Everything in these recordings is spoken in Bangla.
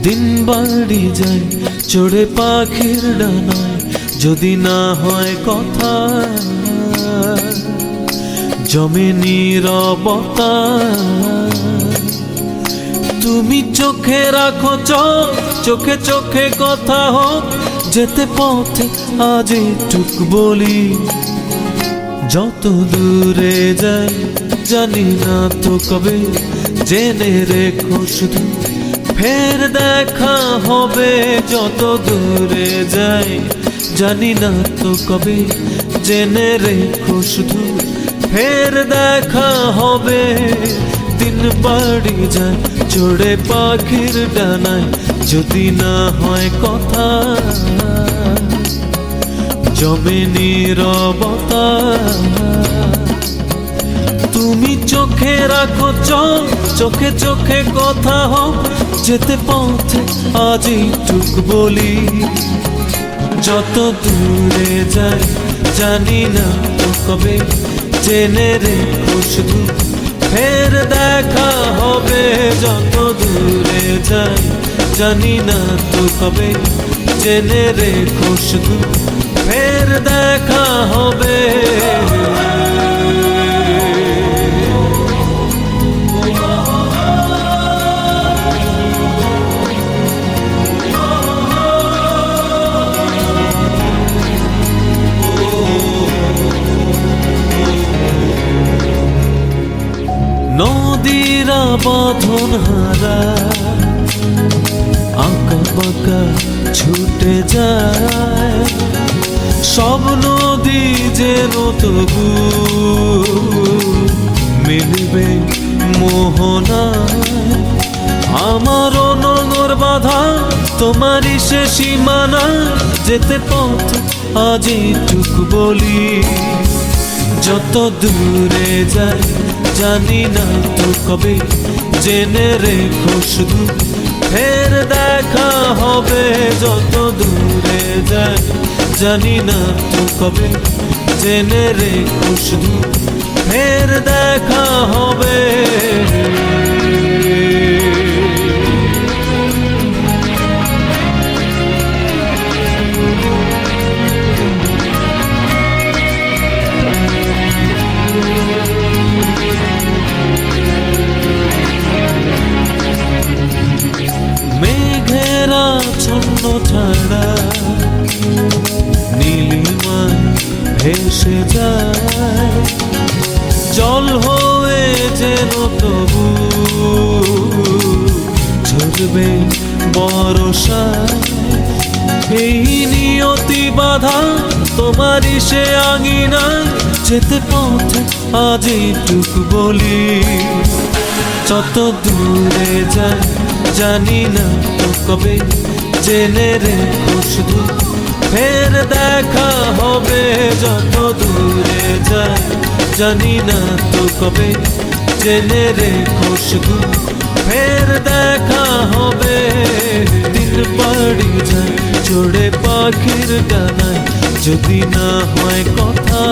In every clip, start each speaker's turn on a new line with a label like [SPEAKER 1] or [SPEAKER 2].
[SPEAKER 1] দিন বাড়ি যায় চড়ে পাখির ডানায়, যদি না হয় কথা জমে নীরবতা। তুমি চোখে রাখো চোখ, চোখে চোখে কথা হোক, যেতে পথে আজ টুক বলি। যত দূরে যাই জানি না তো কবে, জেনে রেখো শুধু ফের দেখা হবে। যত দূরে যাই জানি না তো কবে, জেনে রেখো শুধু ফের দেখা হবে। দিন বাড়ি যায় চড়ে পাখির ডানায়, যদি না হয় কথা জমে নীরবতা। তুমি চোখে রাখো চোখ, চোখে চোখে কথা হোক, যেতে পথে আজ টুক বলি। যত দূরে যাই জানি না তো কবে, জেনে রেখো শুধু ফের দেখা হবে। যত দূরে যাই জানি না তো কবে, জেনে রেখো শুধু ফের দেখা হবে। নদীরা বাঁধন হারা আঁকা বাঁকা ছুটে যায়, সব নদী যেন তবু মিলবে মোহনায়। আমারও নোঙর বাঁধা তোমারই সে সীমানা, যেতে পথ আজ টুক বলি। যত দূরে যাই জানি না তো কবে, জেনে রেখো শুধু ফের দেখা হবে। যত দূরে যাই জানি না তো কবে, জেনে রেখো শুধু ফের দেখা হবে। মেঘেরা ছন্ন ছাড়া নীলিমায় ভেসে যায়, জল হয়ে যেন তবু ঝরবে বর্ষায়। এই নিয়তি বাধা তোমারই সে আঙিনায়, যেতে পথে আজ টুক বলি। যত দূরে যাই জানি না তো কবে, জেনে রেখো শুধু ফের দেখা হবে। যত দূরে যাই জানি না তো কবে, জেনে রেখো শুধু ফের দেখা হবে। দিন বাড়ি যায় চড়ে পাখির ডানায়, যদি না হয় কথা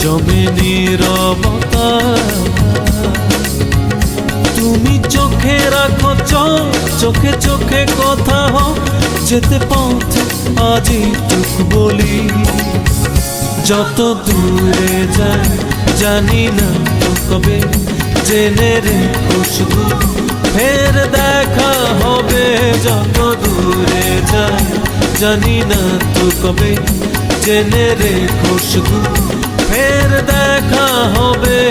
[SPEAKER 1] জমে নীরবতা। তুমি চোখে রাখো চোখ, চোখে চোখে কথা হোক, যেতে পথে আজ টুক বলি। যত দূরে যাই জানি না তো কবে, জেনে রেখো শুধু ফের দেখা হবে। যত দূরে যাই জানি না তো কবে, জেনে রেখো শুধু ফের দেখা হবে।